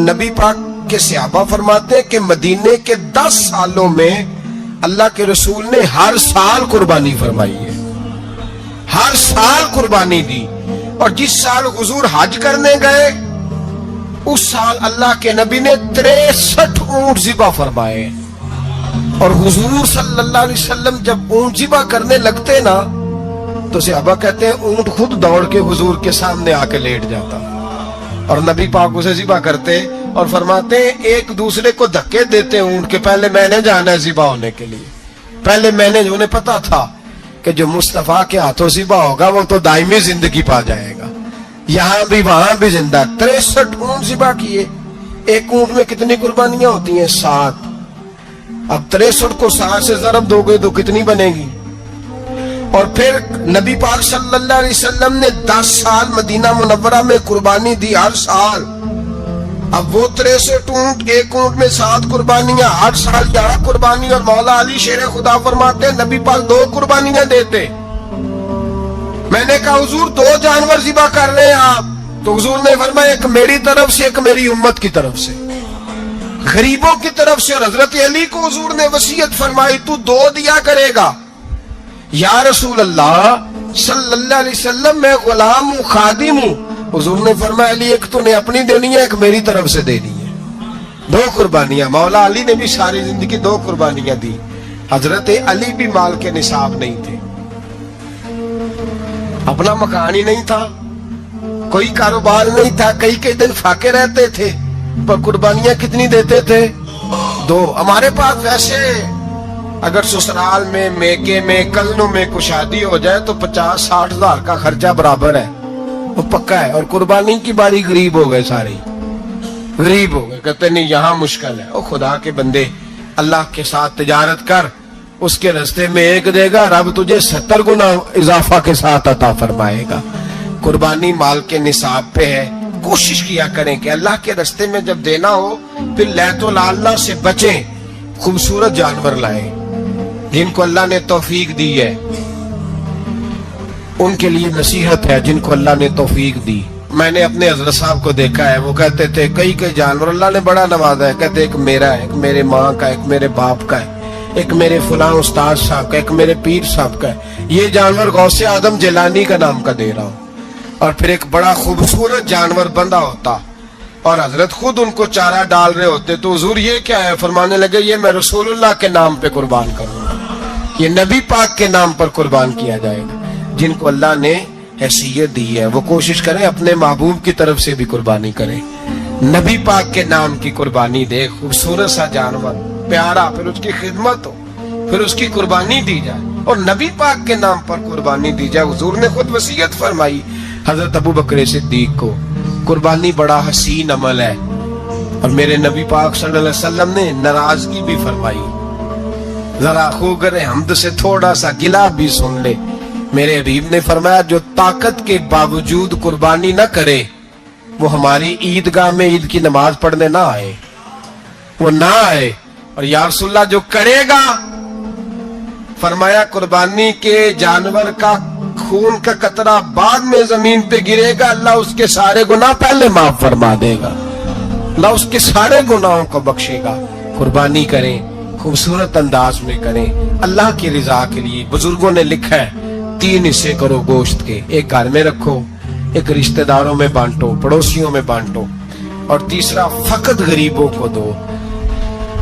نبی پاک کے صحابہ فرماتے ہیں کہ مدینے کے 10 سالوں میں اللہ کے رسول نے ہر سال قربانی فرمائی ہے، ہر سال قربانی دی. اور جس سال حضور حج کرنے گئے اس سال اللہ کے نبی نے 63 اونٹ ذبح فرمائے. اور حضور صلی اللہ علیہ وسلم جب اونٹ ذبح کرنے لگتے نا تو صحابہ کہتے ہیں اونٹ خود دوڑ کے حضور کے سامنے آ کے لیٹ جاتا اور نبی پاک اسے ذبح کرتے اور فرماتے ہیں ایک دوسرے کو دھکے دیتے اونٹ کے، پہلے میں نے جانا ہے ذبح ہونے کے لیے، پہلے میں نے، انہیں پتا تھا کہ جو مصطفیٰ کے ہاتھوں ذبح ہوگا وہ تو دائمی زندگی پا جائے گا، یہاں بھی وہاں بھی زندہ. 63 اونٹ ذبح کیے. ایک اونٹ میں کتنی قربانیاں ہوتی ہیں؟ 7. اب 63 کو 7 سے ضرب دو گے تو کتنی بنے گی؟ اور پھر نبی پاک صلی اللہ علیہ وسلم نے 10 سال مدینہ منورہ میں قربانی دی، ہر سال. اب وہ 63 اونٹ، ایک اونٹ میں 7 قربانیاں، ہر سال 11 قربانی. اور مولا علی شیر خدا فرماتے ہیں نبی پاک 2 قربانیاں دیتے. میں نے کہا حضور 2 جانور ذبح کر رہے ہیں آپ، تو حضور نے فرمایا ایک میری طرف سے، ایک میری امت کی طرف سے، غریبوں کی طرف سے. اور حضرت علی کو حضور نے وصیت فرمائی تو 2 دیا کرے گا. یا رسول اللہ صلی اللہ علیہ وسلم میں غلام ہوں، خادم ہوں. حضور نے فرمایا علی ایک تو نے اپنی دینی ہے، ایک میری طرف سے دینی ہے. 2 قربانیاں. مولا علی نے بھی ساری زندگی 2 قربانیاں دی. حضرت علی بھی مال کے نصاب نہیں تھے، اپنا مکان ہی نہیں تھا، کوئی کاروبار نہیں تھا، کئی دن فاقے رہتے تھے، پر قربانیاں کتنی دیتے تھے؟ 2. ہمارے پاس ویسے اگر سسرال میں، میکے میں، کزنوں میں کوئی شادی ہو جائے تو 50-60 ہزار کا خرچہ برابر ہے، وہ پکا ہے. اور قربانی کی باری غریب ہو گئے، سارے غریب ہو گئے، کہتے نہیں یہاں مشکل ہے. او خدا کے بندے، اللہ کے ساتھ تجارت کر، اس کے رستے میں 1 دے گا، رب تجھے 70 گنا اضافہ کے ساتھ عطا فرمائے گا. قربانی مال کے نصاب پہ ہے. کوشش کیا کریں کہ اللہ کے رستے میں جب دینا ہو پھر لیت و لالہ سے بچیں، خوبصورت جانور لائیں. جن کو اللہ نے توفیق دی ہے ان کے لیے نصیحت ہے، جن کو اللہ نے توفیق دی. میں نے اپنے حضرت صاحب کو دیکھا ہے، وہ کہتے تھے کئی جانور اللہ نے بڑا نوازا ہے، کہتے ایک میرا ہے، ایک میرے ماں کا، ایک میرے باپ کا ہے، ایک میرے فلاں استاد صاحب کا، ایک میرے پیر صاحب کا ہے. یہ جانور غوث اعظم جیلانی کا نام کا دے رہا ہوں. اور پھر ایک بڑا خوبصورت جانور بندہ ہوتا اور حضرت خود ان کو چارہ ڈال رہے ہوتے تو حضور یہ کیا ہے؟ فرمانے لگے یہ میں رسول اللہ کے نام پہ قربان کروں گا، یہ نبی پاک کے نام پر قربان کیا جائے گا. جن کو اللہ نے حیثیت دی ہے وہ کوشش کریں اپنے محبوب کی طرف سے بھی قربانی کریں، نبی پاک کے نام کی قربانی دے. خوبصورت سا جانور پیارا، پھر اس کی خدمت ہو، پھر اس کی قربانی دی جائے اور نبی پاک کے نام پر قربانی دی جائے. حضور نے خود وصیت فرمائی حضرت ابو بکر صدیق کو، قربانی بڑا حسین عمل ہے. اور میرے نبی پاک صلی اللہ علیہ وسلم نے ناراضگی بھی فرمائی، ذرا خوگر حمد سے تھوڑا سا گلا بھی سن لے. میرے حبیب نے فرمایا جو طاقت کے باوجود قربانی نہ کرے وہ ہماری عیدگاہ میں عید کی نماز پڑھنے نہ آئے، وہ نہ آئے. اور یا رسول اللہ جو کرے گا، فرمایا قربانی کے جانور کا خون کا قطرہ بعد میں زمین پہ گرے گا، اللہ اس کے سارے گناہ پہلے معاف فرما دے گا، اللہ اس کے سارے گناہوں کو بخشے گا. قربانی کریں، خوبصورت انداز میں کریں، اللہ کی رضا کے لیے. بزرگوں نے لکھا ہے 3 حصے کرو گوشت کے، ایک گھر میں رکھو، ایک رشتہ داروں میں بانٹو، پڑوسیوں میں بانٹو، اور تیسرا فقط غریبوں کو دو.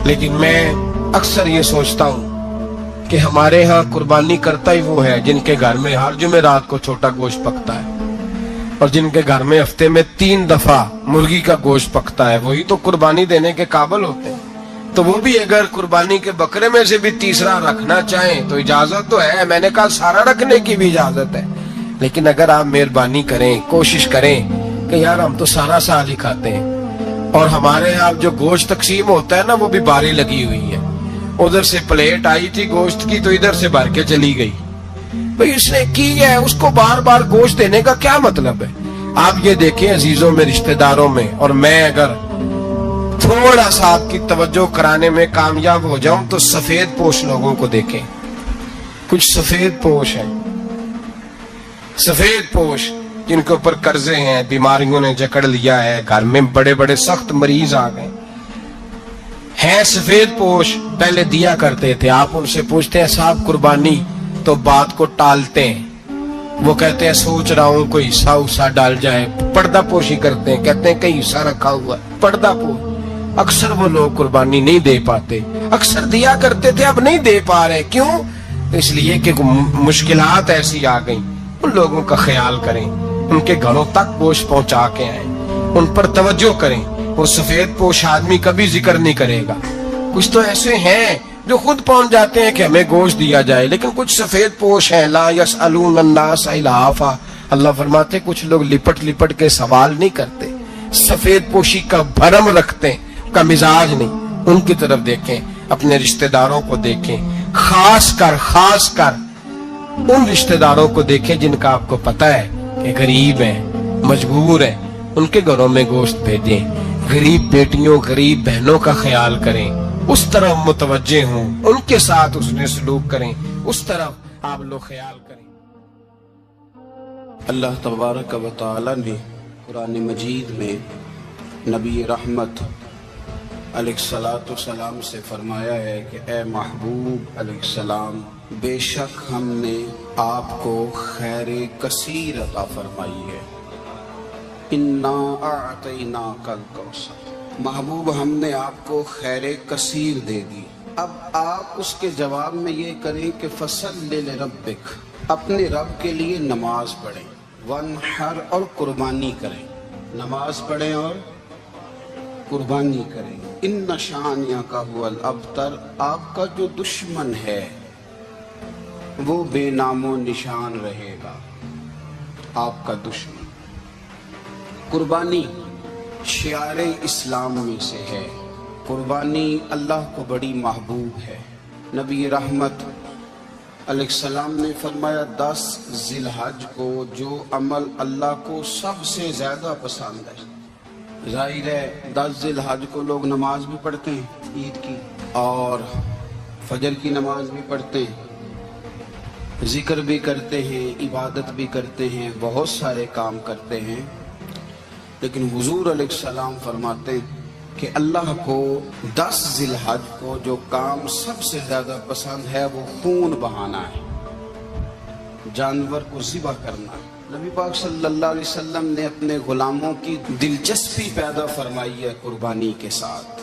لیکن میں اکثر یہ سوچتا ہوں کہ ہمارے ہاں قربانی کرتا ہی وہ ہے جن کے گھر میں ہر جمعرات کو چھوٹا گوشت پکتا ہے، اور جن کے گھر میں ہفتے میں 3 دفعہ مرغی کا گوشت پکتا ہے، وہی تو قربانی دینے کے قابل ہوتے ہیں. تو وہ بھی اگر قربانی کے بکرے میں سے بھی تیسرا رکھنا چاہیں تو اجازت تو ہے. میں نے کہا سارا رکھنے کی بھی اجازت ہے، لیکن اگر آپ مہربانی کریں، کوشش کریں کہ یار ہم تو سارا سال ہی کھاتے ہیں، اور ہمارے یہاں جو گوشت تقسیم ہوتا ہے نا وہ بھی باری لگی ہوئی ہے. ادھر سے پلیٹ آئی تھی گوشت کی تو ادھر سے بھر کے چلی گئی. بھئی اس نے کی ہے، اس کو بار بار گوشت دینے کا کیا مطلب ہے؟ آپ یہ دیکھیں عزیزوں میں، رشتہ داروں میں، اور میں اگر تھوڑا سا آپ کی توجہ کرانے میں کامیاب ہو جاؤں تو سفید پوش لوگوں کو دیکھیں. کچھ سفید پوش ہیں، سفید پوش جن کے اوپر قرضے ہیں, بیماریوں نے جکڑ لیا ہے, گھر میں بڑے بڑے سخت مریض آ گئے ہیں, سفید پوش پہلے دیا کرتے تھے, آپ ان سے پوچھتے ہیں صاحب قربانی, تو بات کو ٹالتے ہیں. وہ کہتے ہیں سوچ رہا ہوں کوئی حصہ ڈال جائے. پردہ پوشی کرتے ہیں, کہتے ہیں کہیں حصہ رکھا ہوا ہے, پردہ پوش. اکثر وہ لوگ قربانی نہیں دے پاتے, اکثر دیا کرتے تھے, اب نہیں دے پا رہے. کیوں؟ اس لیے کہ مشکلات ایسی آ گئیں. ان لوگوں کا خیال کریں, ان کے گھروں تک گوشت پہنچا کے آئیں, ان پر توجہ کریں. وہ سفید پوش آدمی کبھی ذکر نہیں کرے گا. کچھ تو ایسے ہیں جو خود پہنچ جاتے ہیں کہ ہمیں گوشت دیا جائے, لیکن کچھ سفید پوش ہیں لا یسألون الناس الہافا. اللہ فرماتے کچھ لوگ لپٹ لپٹ کے سوال نہیں کرتے, سفید پوشی کا بھرم رکھتے ہیں, کا مزاج نہیں. ان کی طرف دیکھیں, اپنے رشتہ داروں کو دیکھیں, خاص کر ان رشتہ داروں کو دیکھیں جن کا آپ کو پتہ ہے کہ غریب ہیں, مجبور ہیں, ان کے گھروں میں گوشت بھیجیں. غریب بیٹیوں, غریب بہنوں کا خیال کریں, اس طرف متوجہ ہوں, ان کے ساتھ اس نے سلوک کریں, اس طرف آپ لوگ خیال کریں. اللہ تبارک و تعالی نے قرآن مجید میں نبی رحمت علیہ الصلاۃ والسلام سے فرمایا ہے کہ اے محبوب علیہ السلام, بے شک ہم نے آپ کو خیر کثیر عطا فرمائی ہے. انا اعطیناک الکوثر, محبوب ہم نے آپ کو خیر کثیر دے دی. اب آپ اس کے جواب میں یہ کریں کہ فصلی لربک, اپنے رب کے لیے نماز پڑھیں, وانحر اور قربانی کریں. نماز پڑھیں اور قربانی کریں. ان شانئک ھو الابتر, آپ کا جو دشمن ہے وہ بے نام و نشان رہے گا. آپ کا دشمن. قربانی شعار اسلام میں سے ہے. قربانی اللہ کو بڑی محبوب ہے. نبی رحمت علیہ السلام نے فرمایا 10 ذی الحج کو جو عمل اللہ کو سب سے زیادہ پسند ہے. ظاہر ہے 10 ذی الحج کو لوگ نماز بھی پڑھتے ہیں عید کی, اور فجر کی نماز بھی پڑھتے ہیں, ذکر بھی کرتے ہیں, عبادت بھی کرتے ہیں, بہت سارے کام کرتے ہیں. لیکن حضور علیہ السلام فرماتے ہیں کہ اللہ کو 10 ذی الحج کو جو کام سب سے زیادہ پسند ہے وہ خون بہانا ہے, جانور کو ذبح کرنا ہے. نبی پاک صلی اللہ علیہ وسلم نے اپنے غلاموں کی دلچسپی پیدا فرمائی ہے قربانی کے ساتھ,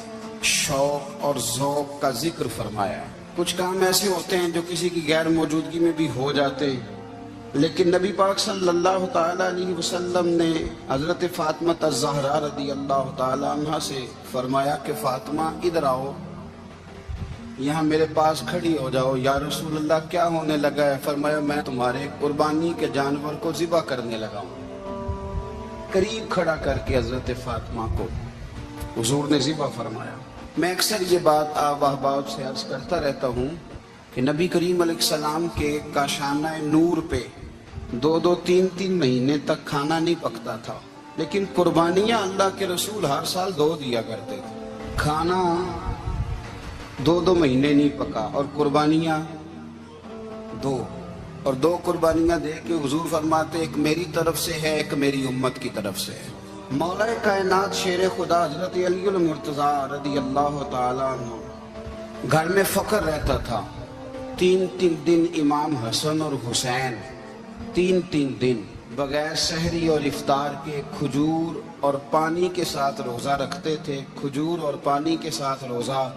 شوق اور ذوق کا ذکر فرمایا ہے. کچھ کام ایسے ہوتے ہیں جو کسی کی غیر موجودگی میں بھی ہو جاتے ہیں, لیکن نبی پاک صلی اللہ تعالی علیہ وسلم نے حضرت فاطمہ الزہرا رضی اللہ تعالی عنہ سے فرمایا کہ فاطمہ ادھر آؤ, یہاں میرے پاس کھڑی ہو جاؤ. یا رسول اللہ کیا ہونے لگا ہے؟ فرمایا میں تمہارے قربانی کے جانور کو ذبح کرنے لگا ہوں. قریب کھڑا کر کے حضرت فاطمہ کو حضور نے ذبح فرمایا. میں اکثر یہ بات آپ احباب سے عرض کرتا رہتا ہوں کہ نبی کریم علیہ السلام کے کاشانہ نور پہ 2 3 مہینے تک کھانا نہیں پکتا تھا, لیکن قربانیاں اللہ کے رسول ہر سال 2 دیا کرتے تھے. کھانا 2 مہینے نہیں پکا اور قربانیاں 2, اور 2 قربانیاں دے کے حضور فرماتے ایک میری طرف سے ہے, ایک میری امت کی طرف سے ہے. مولا کائنات شیر خدا حضرت علی المرتضیٰ رضی اللہ تعالیٰ عنہ گھر میں فقر رہتا تھا. 3 دن امام حسن اور حسین 3 دن بغیر سحری اور افطار کے کھجور اور پانی کے ساتھ روزہ رکھتے تھے, کھجور اور پانی کے ساتھ روزہ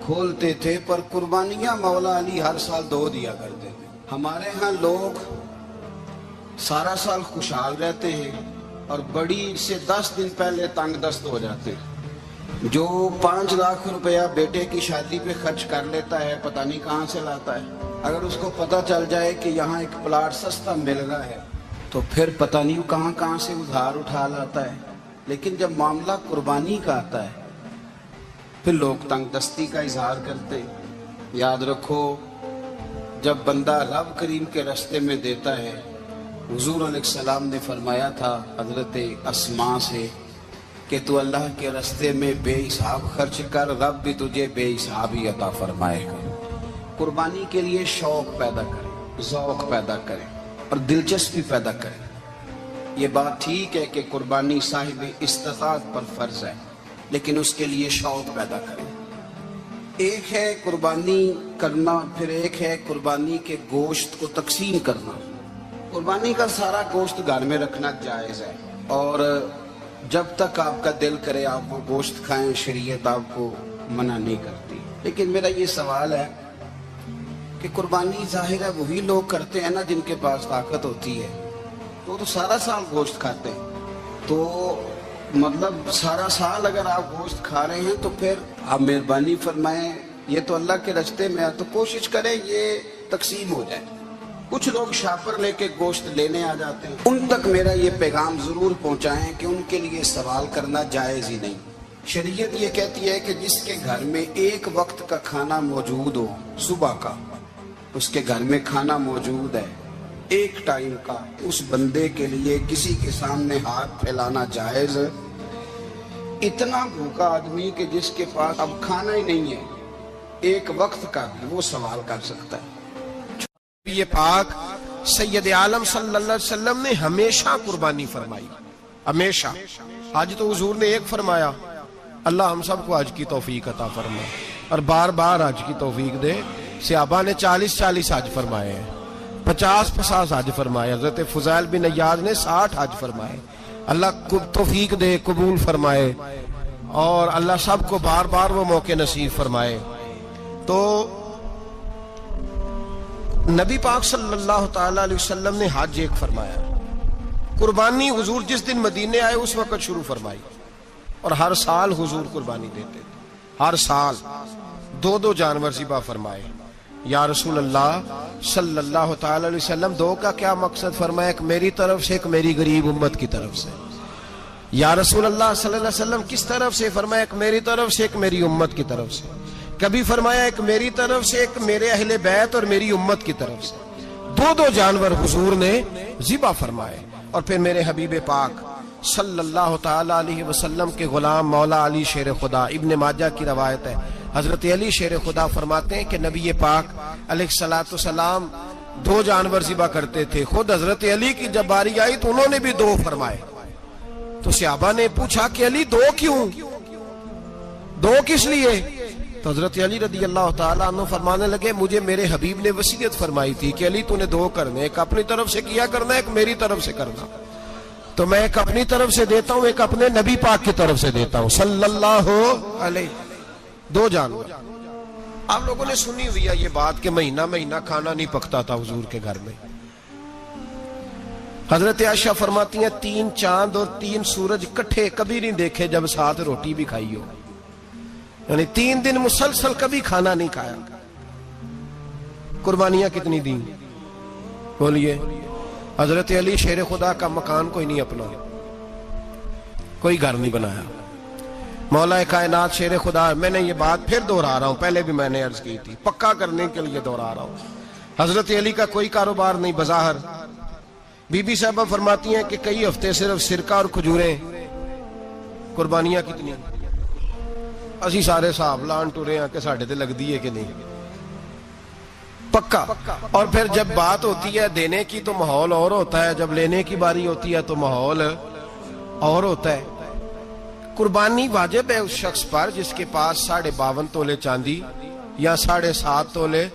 کھولتے تھے, پر قربانیاں مولا علی ہر سال 2 دیا کرتے تھے. ہمارے ہاں لوگ سارا سال خوشحال رہتے ہیں اور بڑی سے 10 دن پہلے تنگ دست ہو جاتے ہیں. جو 5 لاکھ روپیہ بیٹے کی شادی پہ خرچ کر لیتا ہے پتہ نہیں کہاں سے لاتا ہے. اگر اس کو پتہ چل جائے کہ یہاں ایک پلاٹ سستا مل رہا ہے تو پھر پتہ نہیں کہاں سے ادھار اٹھا لاتا ہے. لیکن جب معاملہ قربانی کا آتا ہے پھر لوگ تنگ دستی کا اظہار کرتے. یاد رکھو جب بندہ رب کریم کے راستے میں دیتا ہے, حضور علیہ السلام نے فرمایا تھا حضرت اسماء سے کہ تو اللہ کے راستے میں بے حساب خرچ کر, رب بھی تجھے بے حساب ہی عطا فرمائے گا. قربانی کے لیے شوق پیدا کریں, ذوق پیدا کریں اور دلچسپی پیدا کریں. یہ بات ٹھیک ہے کہ قربانی صاحب استطاعت پر فرض ہے، لیکن اس کے لیے شوق پیدا کریں۔ ایک ہے قربانی کرنا، پھر ایک ہے قربانی کے گوشت کو تقسیم کرنا۔ قربانی کا سارا گوشت گھر میں رکھنا جائز ہے، اور جب تک آپ کا دل کرے آپ وہ گوشت کھائیں، شریعت آپ کو منع نہیں کرتی۔ لیکن میرا یہ سوال ہے کہ قربانی ظاہر ہے وہی لوگ کرتے ہیں نا جن کے پاس طاقت ہوتی ہے، تو سارا سال گوشت کھاتے ہیں، تو مطلب سارا سال اگر آپ گوشت کھا رہے ہیں تو پھر آپ مہربانی فرمائیں، یہ تو اللہ کے راستے میں ہے تو کوشش کریں یہ تقسیم ہو جائے۔ کچھ لوگ شاپر لے کے گوشت لینے آ جاتے ہیں، ان تک میرا یہ پیغام ضرور پہنچائیں کہ ان کے لیے سوال کرنا جائز ہی نہیں۔ شریعت یہ کہتی ہے کہ جس کے گھر میں ایک وقت کا کھانا موجود ہو، صبح کا اس کے گھر میں کھانا موجود ہے ایک ٹائم کا، اس بندے کے لیے کسی کے سامنے ہاتھ پھیلانا جائز۔ اتنا بھوکا آدمی کہ جس کے پاس اب کھانا ہی نہیں ہے ایک وقت کا، وہ سوال کر سکتا ہے۔ یہ پاک سید عالم صلی اللہ علیہ وسلم نے ہمیشہ قربانی فرمائی، ہمیشہ۔ آج تو حضور نے ایک فرمایا، اللہ ہم سب کو حج کی توفیق عطا فرمائے اور بار بار حج کی توفیق دے۔ صحابہ نے 40 حج فرمائے ہیں، 50 حج فرمائے، حضرت فضیل بن عیاض نے 60 حج فرمائے۔ اللہ کو توفیق دے، قبول فرمائے، اور اللہ سب کو بار بار وہ موقع نصیب فرمائے۔ تو نبی پاک صلی اللہ تعالی علیہ وسلم نے حج ایک فرمایا، قربانی حضور جس دن مدینے آئے اس وقت شروع فرمائی، اور ہر سال حضور قربانی دیتے تھے، ہر سال 2 جانور ذبح فرمائے۔ یا رسول اللہ صلی اللہ تعالی علیہ وسلم، 2 کا کیا مقصد فرمایا؟ ایک میری طرف سے، ایک میری غریب امت کی طرف سے۔ یا رسول اللہ صلی اللہ علیہ وسلم کس طرف سے فرمایا؟ ایک میری طرف سے، ایک میری امت کی طرف سے۔ کبھی فرمایا ایک میری طرف سے، ایک میرے اہل بیت اور میری امت کی طرف سے۔ 2 جانور حضور نے ذبح فرمائے، اور پھر میرے حبیب پاک صلی اللہ تعالی علیہ وسلم کے غلام مولا علی شیر خدا، ابن ماجہ کی روایت ہے، حضرت علی شیر خدا فرماتے ہیں کہ نبی پاک علیہ الصلوۃ والسلام 2 جانور ذبح کرتے تھے۔ خود حضرت علی کی جب باری آئی تو انہوں نے بھی 2 فرمائے۔ تو صحابہ نے پوچھا کہ علی 2 کیوں؟ 2 کس لیے؟ تو حضرت علی رضی اللہ تعالیٰ عنہ فرمانے لگے، مجھے میرے حبیب نے وصیت فرمائی تھی کہ علی تو نے 2 کرنے، ایک اپنی طرف سے کیا کرنا، ایک میری طرف سے کرنا۔ تو میں ایک اپنی طرف سے دیتا ہوں، ایک اپنے نبی پاک کی طرف سے دیتا ہوں صلی اللہ علیہ۔ 2 جانور۔ آپ لوگوں نے سنی ہوئی ہے یہ بات کہ مہینہ کھانا نہیں پکتا تھا حضور کے گھر میں۔ حضرت عائشہ فرماتی ہیں 3 چاند اور 3 سورج کٹھے کبھی نہیں دیکھے جب ساتھ روٹی بھی کھائی ہو، یعنی 3 دن مسلسل کبھی کھانا نہیں کھایا۔ قربانیاں کتنی دیں؟ بولیے۔ حضرت علی شیر خدا کا مکان کوئی نہیں اپنا، کوئی گھر نہیں بنایا۔ مولا کائنات شیر خدا، میں نے یہ بات پھر دہرا رہا ہوں، پہلے بھی میں نے عرض کی تھی، پکا کرنے کے لیے دہرا رہا ہوں۔ حضرت علی کا کوئی کاروبار نہیں بظاہر۔ بی بی صاحبہ فرماتی ہیں کہ کئی ہفتے صرف سرکہ اور کھجوریں۔ قربانیاں کتنی؟ اسی سارے صاحب لان ٹورے ہیں کہ ساڑھے تے لگ دیئے کہ نہیں، پکا۔ اور پھر جب بات ہوتی ہے دینے کی تو ماحول اور ہوتا ہے، جب لینے کی باری ہوتی ہے تو ماحول اور ہوتا ہے۔ قربانی واجب ہے اس شخص پر جس کے پاس 52.5 تولے چاندی یا 7.5 تولے،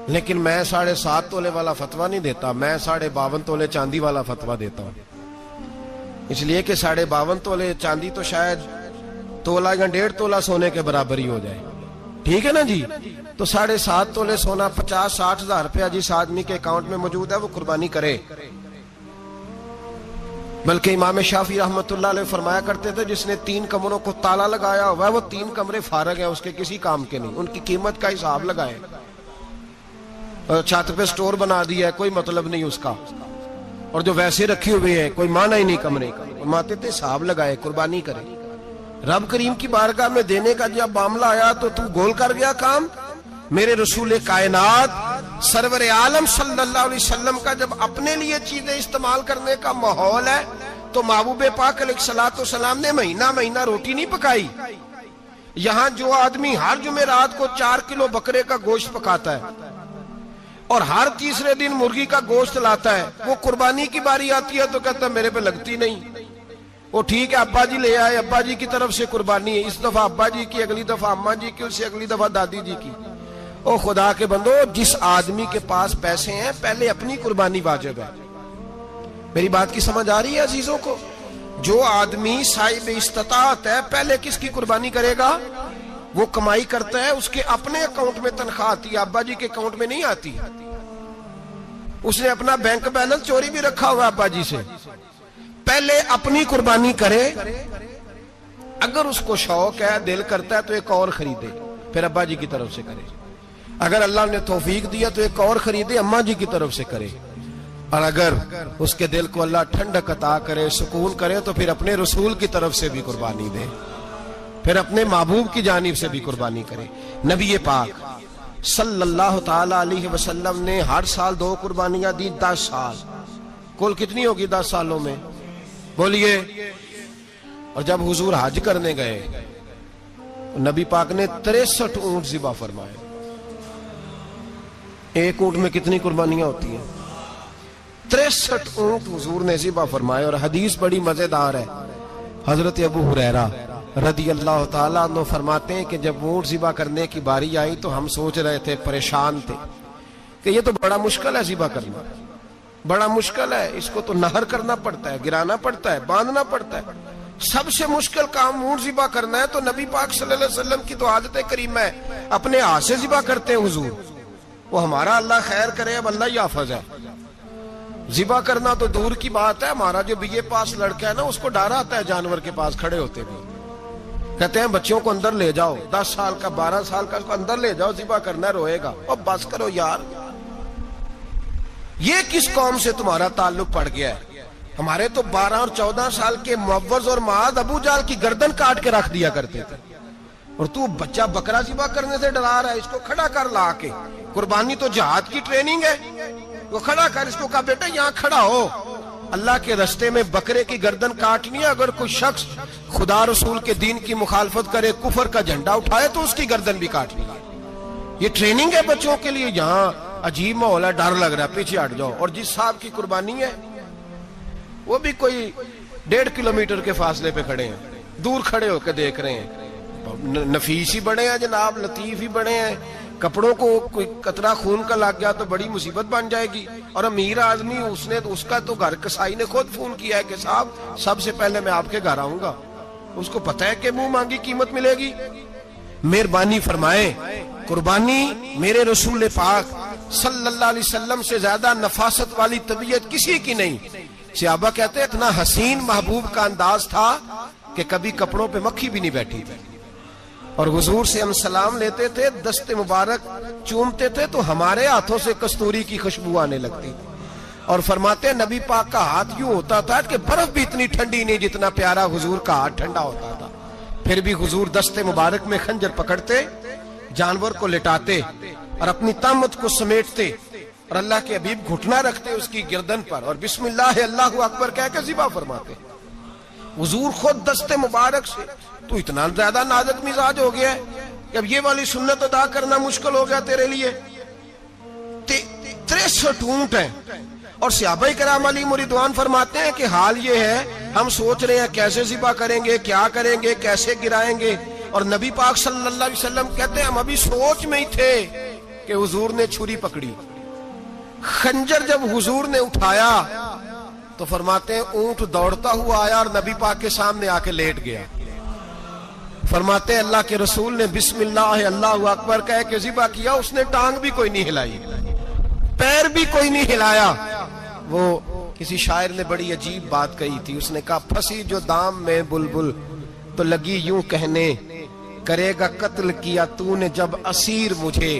لیکن میں 7.5 تولے والا فتویٰ نہیں دیتا، میں 52.5 تولے چاندی والا فتویٰ دیتا ہوں، اس لیے کہ 52.5 تولے چاندی تو شاید تولہ یا 1.5 تولہ سونے کے برابر ہی ہو جائے، ٹھیک ہے نا جی؟ تو 7.5 تولے سونا 50-60 ہزار روپیہ جس آدمی کے اکاؤنٹ میں موجود ہے وہ قربانی کرے۔ بلکہ امام شافعی رحمت اللہ علیہ فرمایا کرتے تھے جس نے 3 کمروں کو تالا لگایا ہوا ہے وہ 3 کمرے فارغ ہیں، اس کے کسی کام کے نہیں، ان کی قیمت کا حساب لگائے۔ چھت پہ سٹور بنا دیا ہے، کوئی مطلب نہیں اس کا، اور جو ویسے رکھے ہوئے ہیں کوئی معنی ہی نہیں کمرے کا، فرماتے تھے حساب لگائے، قربانی کرے۔ رب کریم کی بارگاہ میں دینے کا جب معاملہ آیا تو گول کر گیا کام۔ میرے رسول کائنات سرور عالم صلی اللہ علیہ وسلم کا جب اپنے لیے چیزیں استعمال کرنے کا ماحول ہے تو محبوب پاک علیہ الصلوۃ والسلام نے مہینہ روٹی نہیں پکائی۔ یہاں جو آدمی ہر جمعرات کو 4 کلو بکرے کا گوشت پکاتا ہے اور ہر تیسرے دن مرغی کا گوشت لاتا ہے. وہ قربانی کی باری آتی ہے تو کہتا ہے میرے پہ لگتی نہیں. وہ ٹھیک ہے ابا جی لے آئے, ابا جی کی طرف سے قربانی ہے, اس دفعہ ابا جی کی, اگلی دفعہ اماں جی کی, اس سے اگلی دفعہ دادی جی کی. او خدا کے بندو, جس آدمی کے پاس پیسے ہیں پہلے اپنی قربانی واجب ہے. میری بات کی سمجھ آ رہی ہے عزیزوں کو؟ جو آدمی صاحب استطاعت ہے پہلے کس کی قربانی کرے گا؟ وہ کمائی کرتا ہے, اس کے اپنے اکاؤنٹ میں تنخواہ آتی ہے, ابا جی کے اکاؤنٹ میں نہیں آتی. اس نے اپنا بینک بیلنس چوری بھی رکھا ہوا ابا جی سے. پہلے اپنی قربانی کرے, اگر اس کو شوق ہے, دل کرتا ہے تو ایک اور خریدے, پھر ابا جی کی طرف سے کرے. اگر اللہ نے توفیق دیا تو ایک اور خریدے, اماں جی کی طرف سے کرے. اور اگر اس کے دل کو اللہ ٹھنڈک عطا کرے, سکون کرے, تو پھر اپنے رسول کی طرف سے بھی قربانی دے, پھر اپنے محبوب کی جانب سے بھی قربانی کرے. نبی پاک صلی اللہ تعالی علیہ وسلم نے ہر سال 2 قربانیاں دی, 10 سال. کل کتنی ہوگی 10 سالوں میں؟ بولیے. اور جب حضور حج کرنے گئے, نبی پاک نے 63 اونٹ ذبح فرمائے. ایک اونٹ میں کتنی قربانیاں ہوتی ہیں؟ 63 اونٹ حضور نے ذبح فرمائے. اور حدیث بڑی مزیدار ہے. حضرت ابو ہریرہ رضی اللہ تعالیٰ عنہ فرماتے ہیں کہ جب اونٹ ذبح کرنے کی باری آئی تو ہم سوچ رہے تھے, پریشان تھے کہ یہ تو بڑا مشکل ہے ذبح کرنا, بڑا مشکل ہے, اس کو تو نہر کرنا پڑتا ہے, گرانا پڑتا ہے, باندھنا پڑتا ہے. سب سے مشکل کام اونٹ ذبح کرنا ہے. تو نبی پاک صلی اللہ علیہ وسلم کی تو عادت کریمہ ہے, اپنے ہاتھ سے ذبح کرتے ہیں حضور. وہ ہمارا اللہ خیر کرے, اب اللہ ہی حافظ ہے. ذبح کرنا تو دور کی بات ہے. ہمارا جو بی اے پاس لڑکا ہے نا, اس کو ڈر آتا ہے جانور کے پاس کھڑے ہوتے بھی. کہتے ہیں بچوں کو اندر لے جاؤ, 10 سال کا 12 سال کا, اس کو اندر لے جاؤ, ذبح کرنا ہے, روئے گا. اور بس کرو یار, یہ کس قوم سے تمہارا تعلق پڑ گیا ہے؟ ہمارے تو 12 اور 14 سال کے معوذ اور معاذ ابو جہل کی گردن کاٹ کے رکھ دیا کرتے تھے. اور تو بچہ بکرا ذبح کرنے سے ڈرا رہا ہے, اس کو کھڑا کر لا کے. قربانی تو جہاد کی ٹریننگ ہے, وہ کھڑا کر, اس کو کہا بیٹا یہاں کھڑا ہو, اللہ کے رستے میں بکرے کی گردن کاٹنی ہے. اگر کوئی شخص خدا رسول کے دین کی مخالفت کرے, کفر کا جھنڈا اٹھائے, تو اس کی گردن بھی کاٹنی ہے. یہ ٹریننگ ہے بچوں کے لیے. یہاں عجیب ماحول ہے, ڈر لگ رہا ہے, پیچھے ہٹ جاؤ. اور جس صاحب کی قربانی ہے وہ بھی کوئی 1.5 کلومیٹر کے فاصلے پہ کھڑے ہیں, دور کھڑے ہو کے دیکھ رہے ہیں. نفیس ہی بڑے ہیں جناب, لطیف ہی بڑے ہیں. کپڑوں کو کوئی قطرہ خون کا لگ گیا تو بڑی مصیبت بن جائے گی. اور امیر آدمی, اس کا تو گھر کسائی نے خود فون کیا ہے کہ صاحب سب سے پہلے میں آپ کے گھر آؤں گا. اس کو پتہ ہے کہ منہ مانگی قیمت ملے گی. مہربانی فرمائے, قربانی میرے رسول پاک صلی اللہ علیہ وسلم سے زیادہ نفاست والی طبیعت کسی کی نہیں. صحابہ کہتے ہیں اتنا حسین محبوب کا انداز تھا کہ کبھی کپڑوں پہ مکھی بھی نہیں بیٹھی تھی. اور حضور سے ہم سلام لیتے تھے, دست مبارک چومتے تھے تو ہمارے ہاتھوں سے کستوری کی خوشبو آنے لگتی تھی. اور فرماتے ہیں نبی پاک کا ہاتھ یوں ہوتا تھا کہ برف بھی اتنی ٹھنڈی نہیں جتنا پیارا حضور کا ہاتھ ٹھنڈا ہوتا تھا. پھر بھی حضور دست مبارک میں خنجر پکڑتے, جانور کو لٹاتے اور اپنی طامت کو سمیٹتے, اور اللہ کے حبیب گھٹنا رکھتے اس کی گردن پر, اور بسم اللہ اللہ اکبر کہہ کے ذبح فرماتے. حضور خود دست مبارک سے. تو اتنا زیادہ نازک مزاج ہو گیا ہے کہ اب یہ والی سنت ادا کرنا مشکل ہو گیا تیرے لیے. 63 اونٹ ہیں. اور صحابہ کرام علیہم رضوان فرماتے ہیں کہ حال یہ ہے, ہم سوچ رہے ہیں کیسے ذبح کریں گے, کیا کریں گے, کیسے گرائیں گے. اور نبی پاک صلی اللہ علیہ وسلم کہتے ہیں ہم ابھی سوچ میں ہی تھے کہ حضور نے چھری پکڑی. خنجر جب حضور نے اٹھایا تو فرماتے ہیں اونٹ دوڑتا ہوا آیا اور نبی پاک کے سامنے آ کے لیٹ گیا. فرماتے ہیں اللہ کے رسول نے بسم اللہ اللہ اکبر کہہ کے ذبح کیا. اس نے ٹانگ بھی کوئی نہیں ہلائی, پیر بھی کوئی نہیں ہلایا. وہ کسی شاعر نے بڑی عجیب بات کہی تھی. اس نے کہا پھنسی جو دام میں بلبل تو لگی یوں کہنے, کرے گا قتل کیا تو نے جب اسیر مجھے,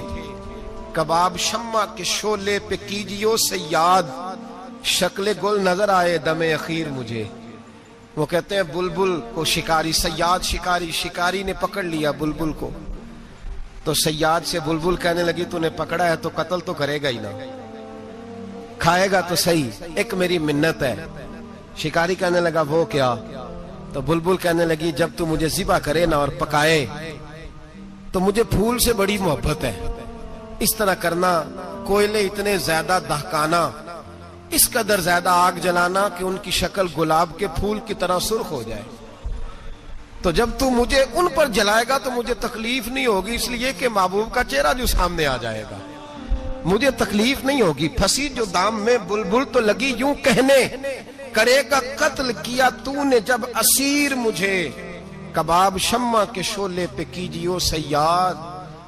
کباب شمع کے شعلے پہ کیجیو سیاد, شکل گل نظر آئے دم اخیر مجھے. وہ کہتے ہیں بلبل کو شکاری, سیاد شکاری, شکاری نے پکڑ لیا بلبل کو, تو سیاد سے بلبل کہنے لگی تو نے پکڑا ہے تو قتل تو کرے گا ہی نا, کھائے گا تو صحیح, ایک میری منت ہے. شکاری کہنے لگا وہ کیا؟ تو بلبل کہنے لگی جب تو مجھے ذبح کرے نا اور پکائے تو مجھے پھول سے بڑی محبت ہے, اس طرح کرنا کوئلے اتنے زیادہ دہکانا، اس قدر زیادہ آگ جلانا کہ ان کی شکل گلاب کے پھول کی طرح سرخ ہو جائے. تو جب تو مجھے ان پر جلائے گا تو مجھے تکلیف نہیں ہوگی، اس لیے کہ محبوب کا چہرہ جو سامنے آ جائے گا مجھے تکلیف نہیں ہوگی. پھنسی جو دام میں بلبل تو لگی یوں کہنے، کرے گا قتل کیا تو نے جب اسیر مجھے. کباب شمع کے شعلے پہ کیجیو صیاد،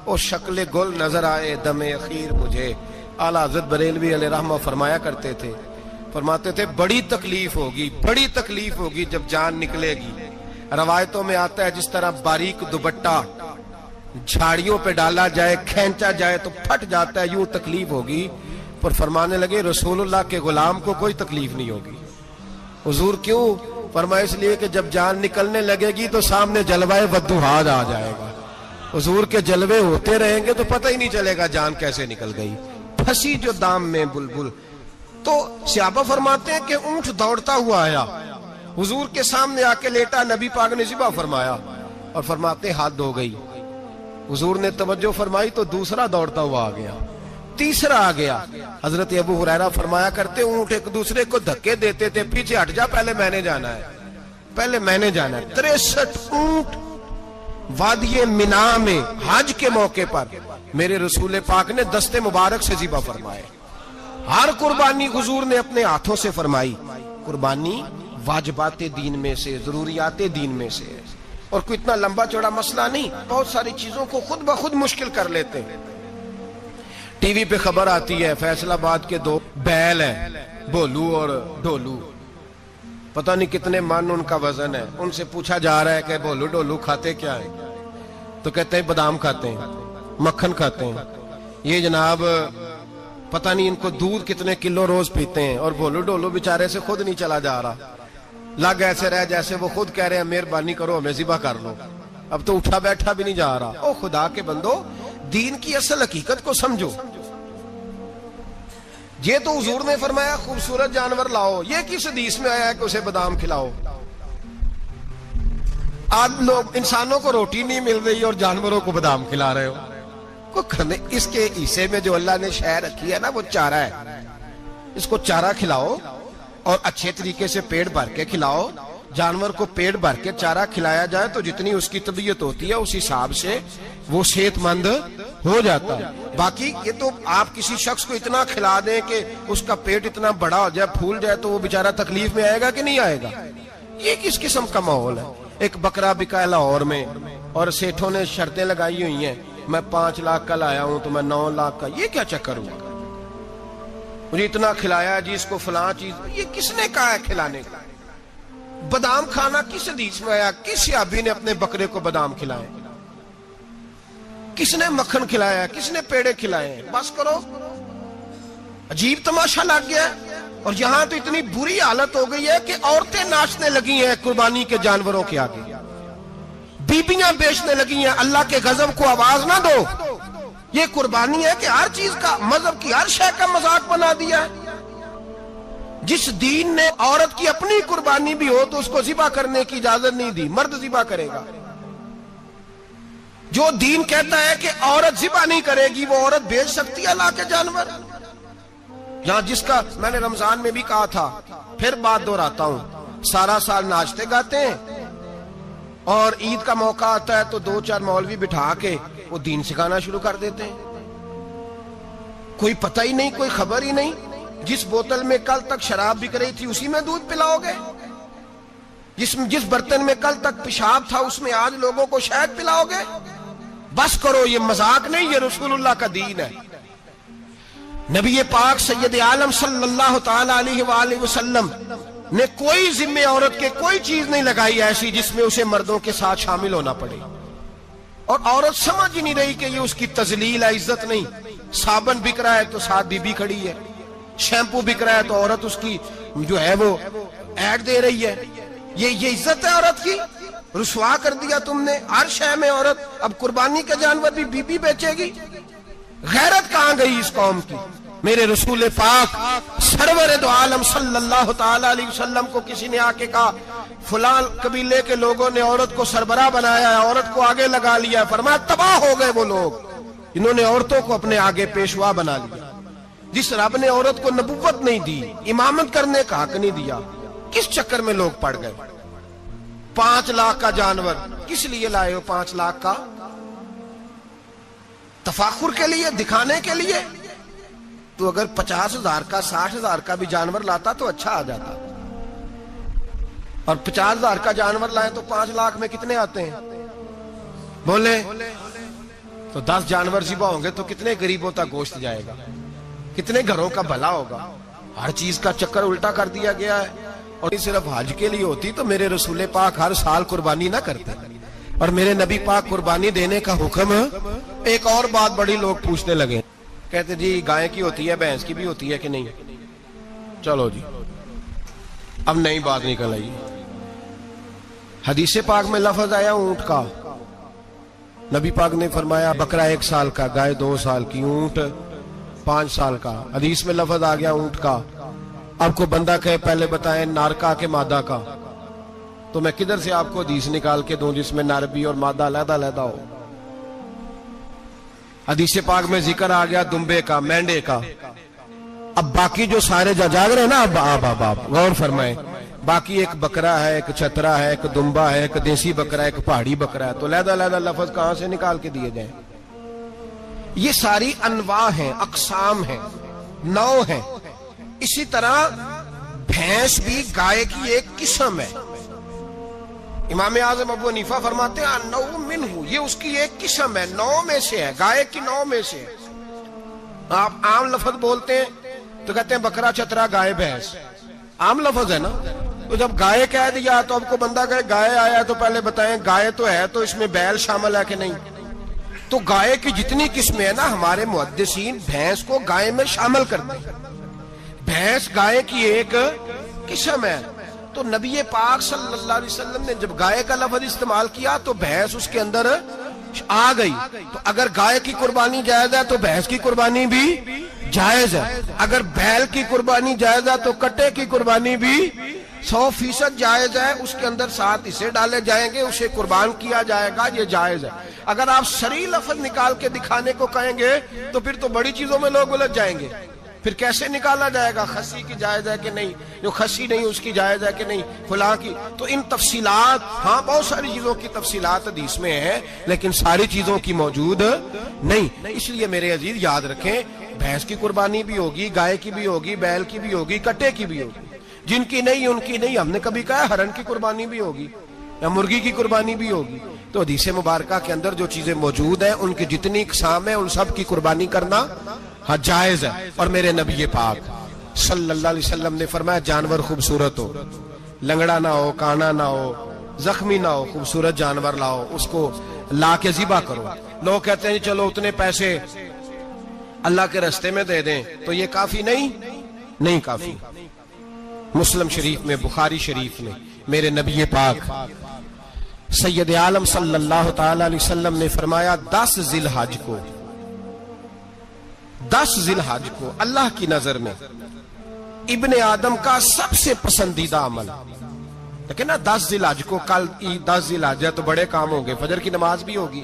او شکل گل نظر آئے دم اخیر مجھے. اعلیٰ حضرت بریلوی علیہ رحمہ فرمایا کرتے تھے، فرماتے تھے بڑی تکلیف ہوگی، بڑی تکلیف ہوگی جب جان نکلے گی. روایتوں میں آتا ہے جس طرح باریک دوپٹہ جھاڑیوں پہ ڈالا جائے، کھینچا جائے تو پھٹ جاتا ہے، یوں تکلیف ہوگی. پر فرمانے لگے رسول اللہ کے غلام کو کوئی تکلیف نہیں ہوگی. حضور کیوں؟ فرمایا اس لیے کہ جب جان نکلنے لگے گی تو سامنے جلوہ ودوحات آ جائے گا. حضور کے جلوے ہوتے رہیں گے تو پتہ ہی نہیں چلے گا جان کیسے نکل گئی. پھنسی جو دام میں بلبل. تو صحابہ فرماتے ہیں کہ اونٹ دوڑتا ہوا آیا، حضور کے سامنے آ کے لیٹا، نبی پاک نے ذبح فرمایا اور فرماتے حد ہو گئی. حضور نے توجہ فرمائی تو دوسرا دوڑتا ہوا آ گیا، تیسرا آ گیا. حضرت ابو ہریرہ فرمایا کرتے اونٹ ایک دوسرے کو دھکے دیتے تھے، پیچھے ہٹ جا، پہلے میں نے جانا ہے، پہلے میں نے جانا ہے. 63 اونٹ وادی مینا میں حج کے موقع پر میرے رسول پاک نے دست مبارک سے ذبح فرمائے. ہر قربانی حضور نے اپنے ہاتھوں سے فرمائی. قربانی واجبات دین میں سے، ضروریات دین میں سے، اور کوئی اتنا لمبا چوڑا مسئلہ نہیں. بہت ساری چیزوں کو خود بخود مشکل کر لیتے ہیں. ٹی وی پہ خبر آتی ہے فیصل آباد کے 2 بیل ہیں، بولو اور ڈولو، پتہ نہیں کتنے من ان کا وزن ہے. ان سے پوچھا جا رہا ہے کہ بولو ڈولو کھاتے کیا ہے؟ تو کہتے ہیں بادام کھاتے ہیں، مکھن کھاتے ہیں. یہ جناب پتہ نہیں ان کو دودھ کتنے کلو روز پیتے ہیں، اور بولو ڈولو بیچارے سے خود نہیں چلا جا رہا. لگ ایسے رہ جیسے وہ خود کہہ رہے ہیں مہربانی کرو ہمیں ذبح کر لو، اب تو اٹھا بیٹھا بھی نہیں جا رہا. او خدا کے بندو، دین کی اصل حقیقت کو سمجھو. یہ تو حضور نے فرمایا خوبصورت جانور لاؤ، یہ کس حدیث میں آیا ہے کہ اسے بادام کھلاؤ؟ آج لوگ انسانوں کو روٹی نہیں مل رہی اور جانوروں کو بادام کھلا رہے ہو. اس کے حصے میں جو اللہ نے شے رکھی ہے نا وہ چارہ ہے، اس کو چارہ کھلاؤ اور اچھے طریقے سے پیٹ بھر کے کھلاؤ. جانور کو پیٹ بھر کے چارہ کھلایا جائے تو جتنی اس کی طبیعت ہوتی ہے اس حساب سے وہ صحت مند ہو جاتا ہے. باقی یہ تو آپ کسی شخص کو اتنا کھلا دیں کہ اس کا پیٹ اتنا بڑا ہو جائے، پھول جائے، تو وہ بیچارہ تکلیف میں آئے گا کہ نہیں آئے گا؟ یہ کس قسم کا ماحول ہے؟ ایک بکرا بکا لاہور میں اور سیٹھوں نے شرطیں لگائی ہوئی ہیں، میں 5 لاکھ کا لایا ہوں تو میں 9 لاکھ کا. یہ کیا چکر ہوا؟ مجھے اتنا کھلایا جی اس کو فلاں چیز. یہ کس نے کہا ہے کھلانے کا؟ بادام کھانا کس حدیث میں آیا؟ کس صحابی نے اپنے بکرے کو بادام کھلائے؟ کس نے مکھن کھلایا؟ کس نے پیڑے کھلائے؟ بس کرو، عجیب تماشا لگ گیا. اور یہاں تو اتنی بری حالت ہو گئی ہے کہ عورتیں ناچنے لگی ہیں قربانی کے جانوروں کے آگے، بیبیاں بیچنے لگی ہیں. اللہ کے غضب کو آواز نہ دو. یہ قربانی ہے کہ ہر چیز کا، مذہب کی ہر شے کا مذاق بنا دیا ہے. جس دین نے عورت کی اپنی قربانی بھی ہو تو اس کو ذبح کرنے کی اجازت نہیں دی، مرد ذبح کرے گا. جو دین کہتا ہے کہ عورت ذبح نہیں کرے گی، وہ عورت بیچ سکتی ہے لا کے جانور؟ یہاں جس کا میں نے رمضان میں بھی کہا تھا، پھر بات دہراتا ہوں، سارا سال ناچتے گاتے ہیں اور عید کا موقع آتا ہے تو 2-4 مولوی بٹھا کے وہ دین سکھانا شروع کر دیتے ہیں. کوئی پتہ ہی نہیں، کوئی خبر ہی نہیں. جس بوتل میں کل تک شراب بک رہی تھی اسی میں دودھ پلاؤ گے؟ جس برتن میں کل تک پیشاب تھا اس میں آج لوگوں کو شہد پلاؤ گے؟ بس کرو، یہ مذاق نہیں، یہ رسول اللہ کا دین ہے. نبی پاک سید عالم صلی اللہ تعالی علیہ وآلہ وسلم نے کوئی ذمہ عورت کے کوئی چیز نہیں لگائی ایسی جس میں اسے مردوں کے ساتھ شامل ہونا پڑے. اور عورت سمجھ ہی نہیں رہی کہ یہ اس کی تذلیل ہے، عزت نہیں. صابن بک رہا ہے تو ساتھ بی بی کھڑی ہے، شیمپو بک رہا ہے تو عورت اس کی جو ہے وہ ایڈ دے رہی ہے. یہ عزت ہے عورت کی؟ رسوا کر دیا تم نے ہر شے میں عورت. اب قربانی کا جانور بھی بی بی بیچے گی؟ غیرت کہاں گئی اس قوم کی؟ میرے رسول پاک سرور دو عالم صلی اللہ تعالی علیہ وسلم کو کسی نے آ کے کہا فلاں قبیلے کے لوگوں نے عورت کو سربراہ بنایا ہے، عورت کو آگے لگا لیا ہے. فرمایا تباہ ہو گئے وہ لوگ، انہوں نے عورتوں کو اپنے آگے پیشوا بنا لیا. جس رب نے عورت کو نبوت نہیں دی، امامت کرنے کا حق نہیں دیا، کس چکر میں لوگ پڑ گئے؟ 5 لاکھ کا جانور کس لیے لائے ہو؟ 5 لاکھ کا تفاخر کے لیے، دکھانے کے لیے؟ تو اگر 50,000 کا 60,000 کا بھی جانور لاتا تو اچھا آ جاتا، اور 50,000 کا جانور لائیں تو 5 لاکھ میں کتنے آتے ہیں؟ بولے تو 10 جانور ذبح ہوں گے تو کتنے غریبوں تک گوشت جائے گا، کتنے گھروں کا بھلا ہوگا؟ ہر چیز کا چکر الٹا کر دیا گیا ہے. اور یہ صرف حج کے لیے ہوتی تو میرے رسول پاک ہر سال قربانی نہ کرتے، اور میرے نبی پاک قربانی دینے کا حکم. ایک اور بات بڑی لوگ پوچھنے لگے، کہتے جی گائے کی ہوتی ہے، بھینس کی بھی ہوتی ہے کہ نہیں؟ چلو جی اب نئی بات نکل آئی. حدیث پاک میں لفظ آیا اونٹ کا، نبی پاک نے فرمایا بکرا 1 سال کا، گائے 2 سال کی، اونٹ 5 سال کا. حدیث میں لفظ آ گیا اونٹ کا. آپ کو بندہ کہے پہلے بتائیں نر کا کہ مادہ کا، تو میں کدھر سے آپ کو حدیث نکال کے دوں جس میں نر بھی اور مادہ علیحدہ علیحدہ ہو؟ حدیث پاک میں ذکر آ گیا دمبے کا، مینڈے کا. اب باقی جو سارے جاگ رہے ہیں نا، اب غور فرمائیں، باقی ایک بکرا ہے، ایک چھترا ہے، ایک دمبا ہے، ایک دیسی بکرا ہے، ایک پہاڑی بکرا ہے، تو علیحدہ علیحدہ لفظ کہاں سے نکال کے دیے جائیں؟ یہ ساری انواع ہیں، اقسام ہیں، نوع ہیں. اسی طرح بھینس بھی گائے کی ایک قسم ہے. امام اعظم ابو حنیفہ فرماتے ہیں النوع منہ، یہ اس کی ایک قسم ہے، نوع میں سے ہے، گائے کی نوع میں سے ہے. آپ عام لفظ بولتے ہیں تو کہتے ہیں بکرا چھترا گائے بھینس، عام لفظ ہے نا. تو جب گائے کہہ دیا تو آپ کو بندہ کہے گائے آیا تو پہلے بتائیں گائے تو ہے تو اس میں بیل شامل ہے کہ نہیں؟ تو گائے کی جتنی قسمیں ہیں نا، ہمارے محدثین بھینس کو گائے میں شامل کرتے ہیں. بھینس گائے کی ایک قسم ہے. تو نبی پاک صلی اللہ علیہ وسلم نے جب گائے کا لفظ استعمال کیا تو بھینس اس کے اندر آ گئی. تو اگر گائے کی قربانی جائز ہے تو بھینس کی قربانی بھی جائز ہے. اگر بیل کی قربانی جائز ہے تو کٹے کی قربانی بھی 100% جائز ہے. اس کے اندر 7 حصے ڈالے جائیں گے، اسے قربان کیا جائے گا، یہ جائز ہے. اگر آپ صریح لفظ نکال کے دکھانے کو کہیں گے تو پھر تو بڑی چیزوں میں لوگ الجھ جائیں گے. پھر کیسے نکالا جائے گا خسی کی جائز ہے کہ نہیں، جو خسی نہیں اس کی جائز ہے کہ نہیں، فلاں کی. تو ان تفصیلات، ہاں بہت ساری چیزوں کی تفصیلات حدیث میں ہیں لیکن ساری چیزوں کی موجود نہیں. اس لیے میرے عزیز یاد رکھیں، بھینس کی قربانی بھی ہوگی، گائے کی بھی ہوگی، بیل کی بھی ہوگی، کٹے کی بھی ہوگی. جن کی نہیں ان کی نہیں. ہم نے کبھی کہا ہرن کی قربانی بھی ہوگی یا مرغی کی قربانی بھی ہوگی. تو حدیث مبارکہ کے اندر جو چیزیں موجود ہیں ان کی جتنی اقسام ہیں ان سب کی قربانی کرنا ہاں جائز ہے. اور میرے نبی پاک صلی اللہ علیہ وسلم نے فرمایا جانور خوبصورت ہو، لنگڑا نہ ہو، کانا نہ ہو، زخمی نہ ہو، خوبصورت جانور لاؤ، اس کو لا کے ذبح کرو. لوگ کہتے ہیں چلو اتنے پیسے اللہ کے راستے میں دے دیں، تو یہ کافی نہیں کافی. مسلم شریف میں، بخاری شریف میں میرے نبی پاک سید عالم صلی اللہ تعالی علیہ وسلم نے فرمایا 10 ذی الحج کو اللہ کی نظر میں ابن آدم کا سب سے پسندیدہ عمل. لیکن نا 10 ذی الحج کو، کل 10 ذی الحج ہے تو بڑے کام ہوں گے، فجر کی نماز بھی ہوگی،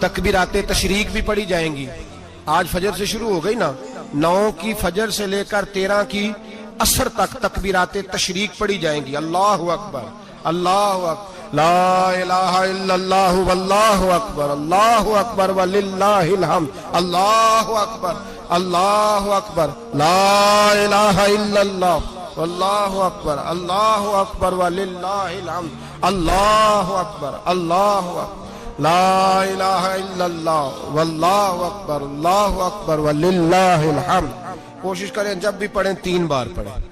تکبیرات تشریق بھی پڑھی جائیں گی. آج فجر سے شروع ہو گئی نا، 9 کی فجر سے لے کر 13 کی عصر تک تکبیرات تشریق پڑھی جائیں گی. اللہ اکبر، اللہ اکبر، لا الہ الا اللہ واللہ اکبر، اللہ اکبر وللہ الحمد، اللہ اکبر، اللہ اکبر، لا الہ الا اللہ واللہ اکبر، اللہ اکبر وللہ الحمد، اللہ اکبر، اللہ اکبر، لا الہ الا اللہ واللہ اکبر، اللہ اکبر وللہ الحمد. کوشش کریں جب بھی پڑھیں 3 بار پڑھیں.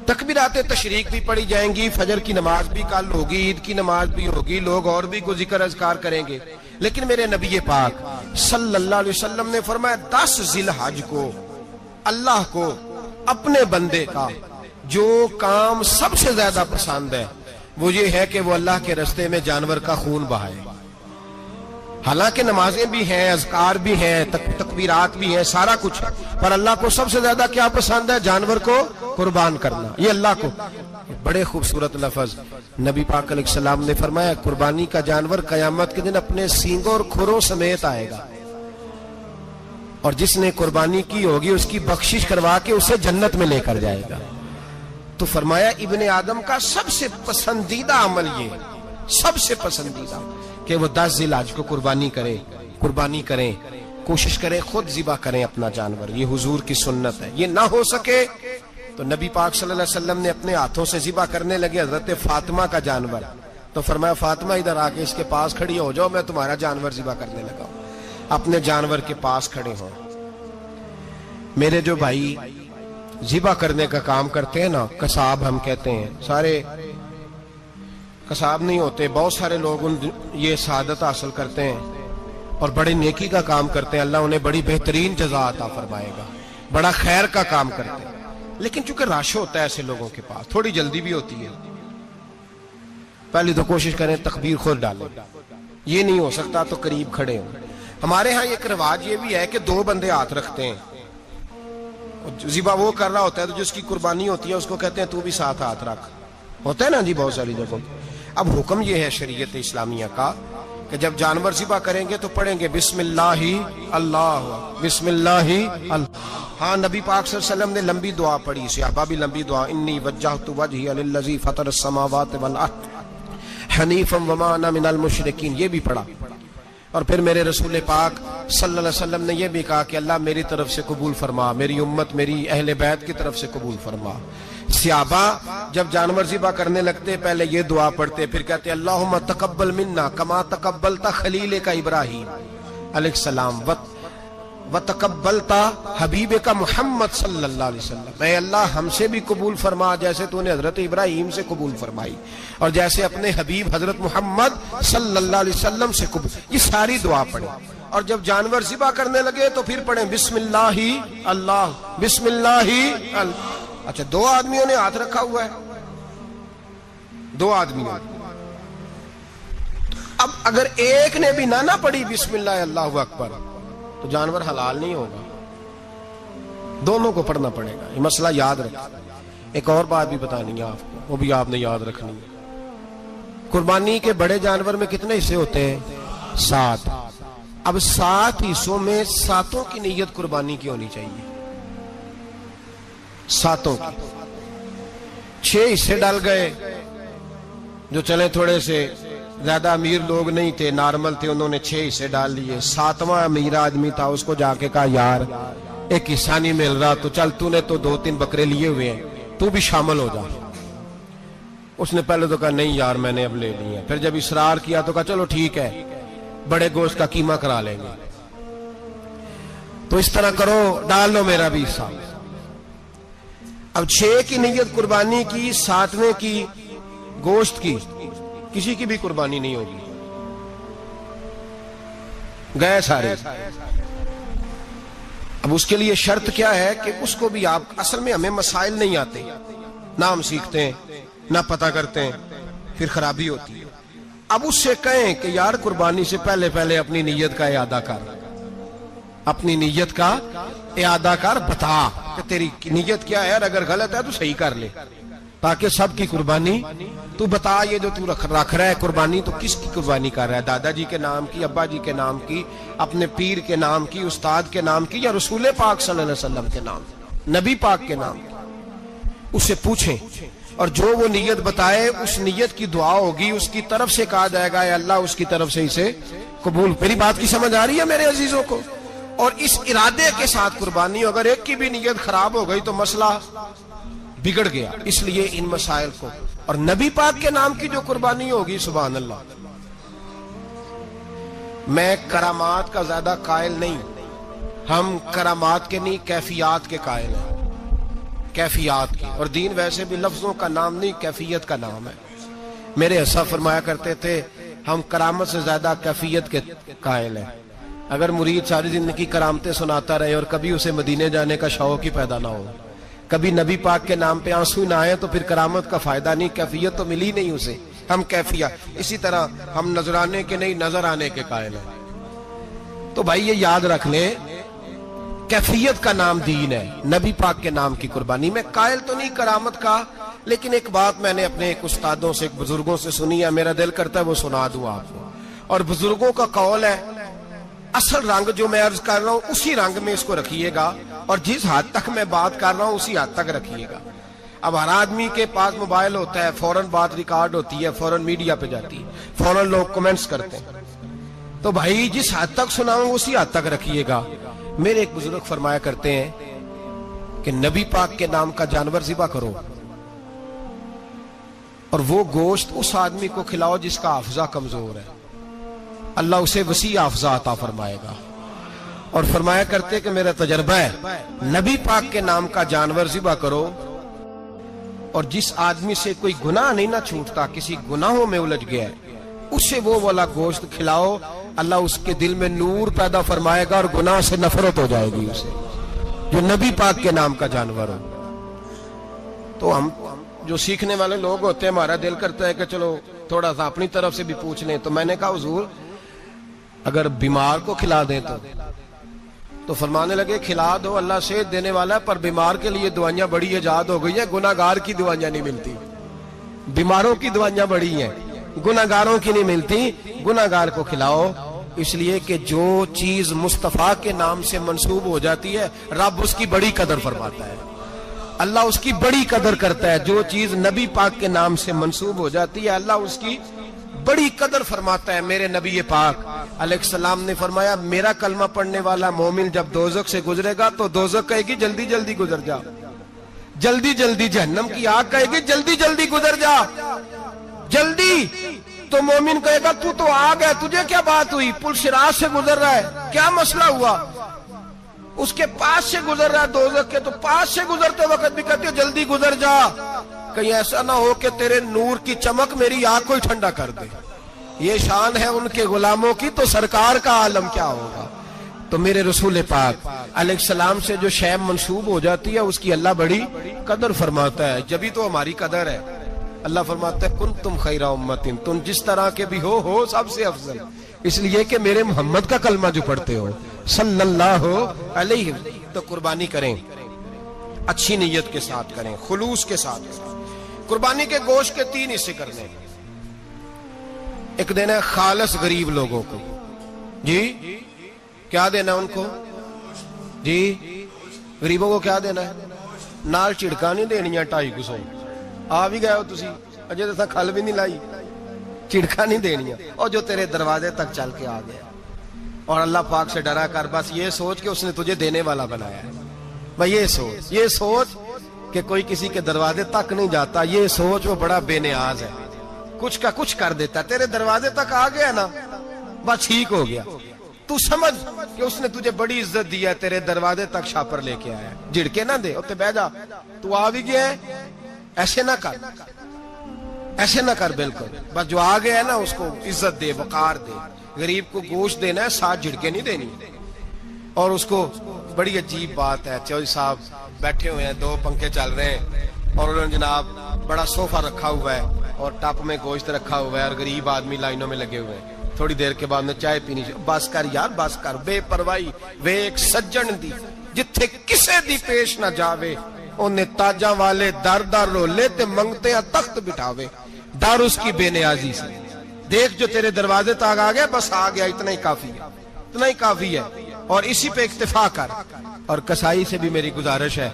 تکبیرات تشریق بھی پڑھی جائیں گی، فجر کی نماز بھی کل ہوگی، عید کی نماز بھی ہوگی، لوگ اور بھی کو ذکر اذکار کریں گے. لیکن میرے نبی پاک صلی اللہ علیہ وسلم نے فرمایا 10 ذی الحج کو اللہ کو اپنے بندے کا جو کام سب سے زیادہ پسند ہے وہ یہ ہے کہ وہ اللہ کے راستے میں جانور کا خون بہائے. حالانکہ نمازیں بھی ہیں، اذکار بھی ہیں، تکبیرات بھی ہیں، سارا کچھ ہے، پر اللہ کو سب سے زیادہ کیا پسند ہے؟ جانور کو قربان کرنا. یہ اللہ کو بڑے خوبصورت لفظ نبی پاک علیہ السلام نے فرمایا قربانی کا جانور قیامت کے دن اپنے سینگوں اور کھروں سمیت آئے گا. اور جس نے قربانی کی ہوگی اس کی بخشش کروا کے اسے جنت میں لے کر جائے گا۔ تو فرمایا ابن آدم کا سب سے پسندیدہ عمل یہ، سب سے پسندیدہ، کہ وہ 10 ذی الحج کو قربانی کریں، کوشش کریں خود ذبح کریں اپنا جانور۔ یہ حضور کی سنت ہے۔ یہ نہ ہو سکے تو نبی پاک صلی اللہ علیہ وسلم نے اپنے ہاتھوں سے ذبح کرنے لگے حضرت فاطمہ کا جانور، تو فرمایا فاطمہ ادھر آ کے اس کے پاس کھڑی ہو جاؤ، میں تمہارا جانور ذبح کرنے لگا ہوں۔ اپنے جانور کے پاس کھڑے ہوں۔ میرے جو بھائی ذبح کرنے کا کام کرتے ہیں نا، قصاب ہم کہتے ہیں، سارے قصاب نہیں ہوتے، بہت سارے لوگ یہ سعادت حاصل کرتے ہیں اور بڑے نیکی کا کام کرتے ہیں، اللہ انہیں بڑی بہترین جزا عطا فرمائے گا، بڑا خیر کا کام کرتے ہیں، لیکن چونکہ رش ہوتا ہے ایسے لوگوں کے پاس، تھوڑی جلدی بھی ہوتی ہے، پہلی تو کوشش کریں تکبیر خود ڈالیں، یہ نہیں ہو سکتا تو قریب کھڑے ہوں۔ ہمارے ہاں ایک رواج یہ بھی ہے کہ 2 بندے ہاتھ رکھتے ہیں، ذبح وہ کر رہا ہوتا ہے تو جس کی قربانی ہوتی ہے اس کو کہتے ہیں تو بھی ساتھ ہاتھ رکھ، ہوتا ہے نا جی بہت ساری جگہوں۔ اب حکم یہ ہے شریعت اسلامیہ کا کہ جب جانور ذبح کریں گے تو پڑھیں گے بسم اللہ اللہ، بسم اللہ اللہ۔ ہاں نبی پاک صلی اللہ علیہ وسلم نے لمبی دعا پڑھی، صحابہ بھی لمبی دعا، انی وجہت وجہی للذی فطر السماوات والارض حنیفا وما انا من المشرکین، یہ بھی پڑھا۔ اور پھر میرے رسول پاک صلی اللہ علیہ وسلم نے یہ بھی کہا کہ اللہ میری طرف سے قبول فرما، میری امت میری اہل بیت کی طرف سے قبول فرما۔ صحابہ جب جانور ذبح کرنے لگتے پہلے یہ دعا پڑھتے، پھر کہتے اللہم تقبل منا کما تقبلتا خلیل کا ابراہیم علیہ السلام وتقبلتا حبیب کا محمد صلی اللہ علیہ وسلم، اے اللہ ہم سے بھی قبول فرما جیسے تو نے حضرت ابراہیم سے قبول فرمائی اور جیسے اپنے حبیب حضرت محمد صلی اللہ علیہ وسلم سے قبول۔ یہ ساری دعا پڑھیں اور جب جانور ذبح کرنے لگے تو پھر پڑھیں بسم اللہ اللہ، بسم اللہ اللہ۔ اچھا 2 آدمیوں نے ہاتھ رکھا ہوا ہے، 2 آدمیوں، اب اگر ایک نے بھی نہ پڑھی بسم اللہ اللہ اکبر تو جانور حلال نہیں ہوگا، دونوں کو پڑھنا پڑے گا۔ یہ مسئلہ یاد رکھیں۔ ایک اور بات بھی بتانی ہے آپ کو، وہ بھی آپ نے یاد رکھنی ہے۔ قربانی کے بڑے جانور میں کتنے حصے ہوتے ہیں؟ 7۔ اب 7 حصوں میں 7 کی نیت قربانی کی ہونی چاہیے، 7 کی۔ 6 حصے ڈال گئے، جو چلے تھوڑے سے زیادہ امیر لوگ نہیں تھے، نارمل تھے، انہوں نے 6 حصے ڈال لیے۔ 7واں امیر آدمی تھا، اس کو جا کے کہا یار ایک حصہ نہیں مل رہا تو چل تو نے تو 2-3 بکرے لیے ہوئے ہیں تو بھی شامل ہو جا۔ اس نے پہلے تو کہا نہیں یار میں نے اب لے لی ہے، پھر جب اصرار کیا تو کہا چلو ٹھیک ہے بڑے گوشت کا قیمہ کرا لیں گے، تو اس طرح کرو ڈال لو میرا بھی حصہ۔ اب 6 کی نیت قربانی کی، 7ویں کی گوشت کی، کسی کی بھی قربانی نہیں ہوگی، گئے سارے۔ اب اس کے لیے شرط کیا ہے کہ اس کو بھی آپ، اصل میں ہمیں مسائل نہیں آتے، نہ ہم سیکھتے ہیں نہ پتہ کرتے ہیں، پھر خرابی ہوتی ہے۔ اب اس سے کہیں کہ یار قربانی سے پہلے اپنی نیت کا اعادہ کر، اپنی نیت کا اعادہ کر، بتا کہ تیری نیت کیا ہے، اگر غلط ہے تو صحیح کر لے، تاکہ سب کی قربانی تو بتا۔ یہ جو تو رکھ رہا ہے قربانی تو کس کی قربانی کر رہا ہے؟ دادا جی کے نام کی، ابا جی کے نام کی، اپنے پیر کے نام کی، استاد کے نام کی، یا رسول پاک صلی اللہ علیہ وسلم کے نام، نبی پاک کے نام کی؟ اسے پوچھیں اور جو وہ نیت بتائے اس نیت کی دعا ہوگی، اس کی طرف سے کہا جائے گا اے اللہ اس کی طرف سے اسے قبول۔ میری بات کی سمجھ آ رہی ہے میرے عزیزوں کو؟ اور اس ارادے کے ساتھ قربانی، اگر ایک کی بھی نیت خراب ہو گئی تو مسئلہ بگڑ گیا۔ اس لیے ان مسائل کو، اور نبی پاک کے نام کی جو قربانی ہوگی، سبحان اللہ، میں کرامات کا زیادہ قائل نہیں، ہم کرامات کے نہیں کیفیات کے قائل ہیں، کیفیات کی، اور دین ویسے بھی لفظوں کا نام نہیں کیفیت کا نام ہے۔ میرے اساں فرمایا کرتے تھے ہم کرامت سے زیادہ کیفیت کے قائل ہیں۔ اگر مرید ساری زندگی کرامتیں سناتا رہے اور کبھی اسے مدینے جانے کا شوق ہی پیدا نہ ہو، کبھی نبی پاک کے نام پہ آنسو نہ آئے، تو پھر کرامت کا فائدہ نہیں، کیفیت تو ملی نہیں اسے، ہم کیفیت۔ اسی طرح ہم نظرانے کے نہیں نظر آنے کے قائل ہیں۔ تو بھائی یہ یاد رکھ لیں، کیفیت کا نام دین ہے، نبی پاک کے نام کی قربانی۔ میں قائل تو نہیں کرامت کا، لیکن ایک بات میں نے اپنے ایک استادوں سے، ایک بزرگوں سے سنی ہے، میرا دل کرتا ہے وہ سنا دوں آپ کو۔ اور بزرگوں کا قول ہے اصل رنگ جو میں عرض کر رہا ہوں اسی رنگ میں اس کو رکھیے گا، اور جس حد تک میں بات کر رہا ہوں اسی حد تک رکھیے گا۔ اب ہر آدمی کے پاس موبائل ہوتا ہے، فوراً بات ریکارڈ ہوتی ہے، فوراً میڈیا پہ جاتی ہے، فوراً لوگ کمنٹس کرتے ہیں، تو بھائی جس حد تک سناؤں اسی حد تک رکھیے گا۔ میرے ایک بزرگ فرمایا کرتے ہیں کہ نبی پاک کے نام کا جانور ذبح کرو اور وہ گوشت اس آدمی کو کھلاؤ جس کا حافظہ کمزور ہے، اللہ اسے وسیع حافظہ عطا فرمائے گا۔ اور فرمایا کرتے کہ میرا تجربہ ہے، نبی پاک کے نام کا جانور ذبح کرو، اور جس آدمی سے کوئی گناہ نہیں نہ چھوٹتا، کسی گناہوں میں الجھ گیا ہے، اسے وہ والا گوشت کھلاؤ، اللہ اس کے دل میں نور پیدا فرمائے گا اور گناہ سے نفرت ہو جائے گی اسے، جو نبی پاک کے نام کا جانور ہو۔ تو ہم جو سیکھنے والے لوگ ہوتے ہیں، ہمارا دل کرتا ہے کہ چلو تھوڑا سا اپنی طرف سے بھی پوچھ لیں، تو میں نے کہا حضور اگر بیمار کو کھلا دیں تو فرمانے لگے کھلا دو، اللہ صحت دینے والا ہے، پر بیمار کے لیے دوائیاں بڑی ایجاد ہو گئی ہیں، گناہگار کی دوائیاں نہیں ملتی، بیماروں کی دوائیاں بڑی ہیں، گناہگاروں کی نہیں ملتی، گناہگار کو کھلاؤ، اس لیے کہ جو چیز مصطفیٰ کے نام سے منسوب ہو جاتی ہے رب اس کی بڑی قدر فرماتا ہے، اللہ اس کی بڑی قدر کرتا ہے۔ جو چیز نبی پاک کے نام سے منسوب ہو جاتی ہے اللہ اس کی بڑی قدر فرماتا ہے۔ میرے نبی پاک علیہ السلام نے فرمایا میرا کلمہ پڑھنے والا مومن جب دوزخ سے گزرے گا تو دوزخ کہے گی جلدی جلدی گزر جا، جلدی جلدی، جہنم کی آگ کہے گی جلدی جلدی گزر جا، جلدی، تو مومن کہے گا تو آگ ہے، تجھے کیا بات ہوئی، پل صراط سے گزر رہا ہے، کیا مسئلہ ہوا، اس کے پاس سے گزر رہا ہے دوزخ کے، تو پاس سے گزرتے وقت بھی کہتے ہو جلدی گزر جا، کہیں ایسا نہ ہو کہ تیرے نور کی چمک میری آنکھ کو ہی ٹھنڈا کر دے۔ یہ شان ہے ان کے غلاموں کی، تو سرکار کا عالم کیا ہوگا۔ تو میرے رسول پاک علیہ السلام سے جو شے منسوب ہو جاتی ہے اس کی اللہ بڑی قدر فرماتا ہے، جبھی تو ہماری قدر ہے۔ اللہ فرماتا ہے کنتم خیر امت، تم جس طرح کے بھی ہو سب سے افضل، اس لیے کہ میرے محمد کا کلمہ جو پڑھتے ہو صلی اللہ علیہ وسلم۔ تو قربانی کریں، اچھی نیت کے ساتھ کریں، خلوص کے ساتھ کریں۔ قربانی کے گوشت کے 3 حصے کرنے، ایک دینا ہے خالص غریب لوگوں کو، جی کیا دینا ہے ان کو، جی غریبوں کو کیا دینا ہے، نال چڑکا نہیں دینی ہے 250 آ بھی گئے ہو تسی اجے تو کھل بھی نہیں لائی، چڑکا نہیں دینی ہے، اور جو تیرے دروازے تک چل کے آ گیا، اور اللہ پاک سے ڈرا کر بس یہ سوچ کہ اس نے تجھے دینے والا بنایا ہے، بھائی یہ سوچ کہ کوئی کسی کے دروازے تک نہیں جاتا، یہ سوچ وہ بڑا بے نیاز ہے، کچھ کا کچھ کر دیتا، تیرے دروازے تک آ گیا نا بس ٹھیک ہو گیا، تو سمجھ کہ اس نے تجھے بڑی عزت دی ہے، تیرے دروازے تک شاپر لے کے آیا ہے، جھڑکے نہ دے، اتنے بہ جا، تو آ بھی گیا ہے، ایسے نہ کر، ایسے نہ کر، بالکل بس جو آ گیا ہے نا اس کو عزت دے، وقار دے۔ غریب کو گوشت دینا ہے، 7 جھڑکے نہیں دینی، اور اس کو بڑی عجیب بات ہے، چودھری صاحب بیٹھے ہوئے ہیں، 2 پنکھے چل رہے ہیں، اور انہوں نے جناب بڑا صوفہ رکھا ہوا ہے اور ٹپ میں گوشت رکھا ہوا ہے، اور غریب آدمی لائنوں میں لگے ہوئے ہیں، تھوڑی دیر کے بعد میں چائے پینی، بس کر یار بس کر، بے پرواہی وے ایک سجن دی جتھے کسے دی پیش نہ جاوے، انہیں تاجاں والے در در رولے تے منگتے ہیں تخت بٹھاوے، ڈر اس کی بے نیازی سے، دیکھ جو تیرے دروازے تک آ گیا بس آ گیا، اتنا ہی کافی ہے، اتنا ہی کافی ہے، اور اسی پہ اکتفا کر۔ اور کسائی سے بھی میری گزارش ہے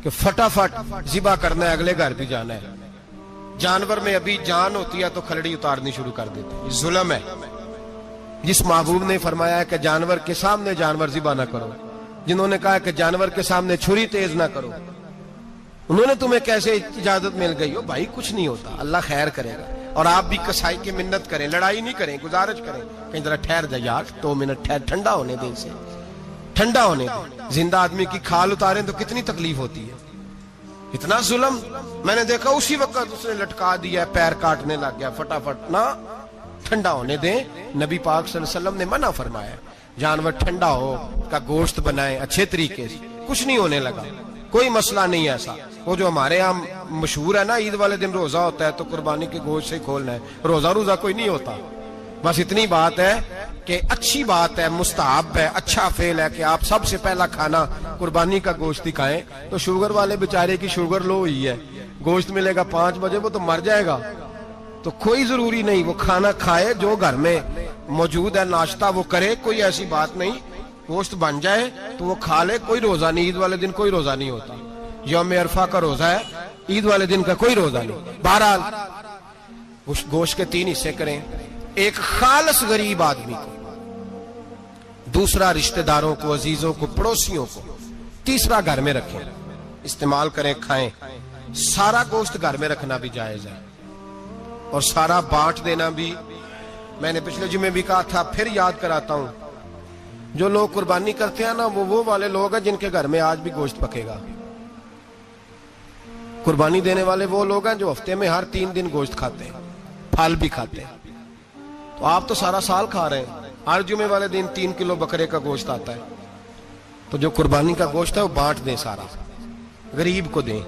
کہ فٹافٹ ذبح کرنا ہے، اگلے گھر بھی جانا ہے، جانور میں ابھی جان ہوتی ہے تو کھلڑی اتارنی شروع کر دیتے ہیں، ظلم ہے۔ جس محبوب نے فرمایا ہے کہ جانور کے سامنے جانور ذبح نہ کرو، جنہوں نے کہا کہ جانور کے سامنے چھری تیز نہ کرو، انہوں نے تمہیں کیسے اجازت مل گئی ہو؟ بھائی کچھ نہیں ہوتا، اللہ خیر کرے گا۔ اور آپ بھی کسائی کی منت کریں، لڑائی نہیں کریں، گزارش کریں، کہیں ذرا ٹھہر جا یار، 2 منٹ ٹھہر، ٹھنڈا ہونے دے، اسے ٹھنڈا ہونے دے۔ زندہ آدمی کی کھال اتاریں تو کتنی تکلیف ہوتی ہے، اتنا ظلم میں نے دیکھا، اسی وقت اس نے لٹکا دیا، پیر کاٹنے لگ گیا، فٹافٹ نہ، ٹھنڈا ہونے دیں۔ نبی پاک صلی اللہ علیہ وسلم نے منع فرمایا جانور ٹھنڈا ہو کا گوشت بنائیں اچھے طریقے سے، کچھ نہیں ہونے لگا، کوئی مسئلہ نہیں ایسا۔ وہ جو ہمارے یہاں مشہور ہے نا، عید والے دن روزہ ہوتا ہے تو قربانی کے گوشت سے کھولنا ہے، روزہ کوئی نہیں ہوتا، بس اتنی بات ہے کہ اچھی بات ہے، مستحب ہے، اچھا فعل ہے کہ آپ سب سے پہلا کھانا قربانی کا گوشت ہی کھائیں۔ تو شوگر والے بیچارے کی شوگر لو ہوئی ہے، گوشت ملے گا 5 بجے، وہ تو مر جائے گا، تو کوئی ضروری نہیں، وہ کھانا کھائے جو گھر میں موجود ہے ناشتہ وہ کرے، کوئی ایسی بات نہیں، گوشت بن جائے تو وہ کھا لے، کوئی روزہ نہیں، عید والے دن کوئی روزہ نہیں ہوتا، یوم عرفہ کا روزہ ہے، عید والے دن کا کوئی روزہ نہیں۔ بہرحال گوشت کے 3 حصے کریں، ایک خالص غریب آدمی کو، دوسرا رشتہ داروں کو، عزیزوں کو، پڑوسیوں کو، تیسرا گھر میں رکھیں، استعمال کریں، کھائیں۔ سارا گوشت گھر میں رکھنا بھی جائز ہے اور سارا بانٹ دینا بھی۔ میں نے پچھلے جمعے بھی کہا تھا، پھر یاد کراتا ہوں، جو لوگ قربانی کرتے ہیں نا وہ والے لوگ ہیں جن کے گھر میں آج بھی گوشت پکے گا۔ قربانی دینے والے وہ لوگ ہیں جو ہفتے میں ہر 3 دن گوشت کھاتے ہیں، پھل بھی کھاتے ہیں۔ تو آپ تو سارا سال کھا رہے ہیں، ہر جمعے والے دن 3 کلو بکرے کا گوشت آتا ہے، تو جو قربانی کا گوشت ہے وہ بانٹ دیں، سارا غریب کو دیں۔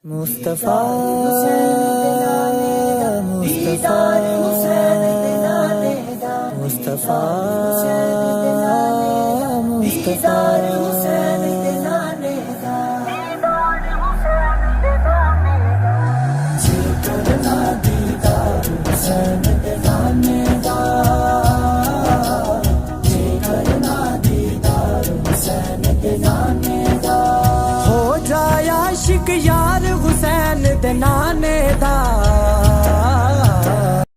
مصطفیٰ مصطفیٰ مصطفیٰ ہو جائے عاشق یار حسین دے نانے دا،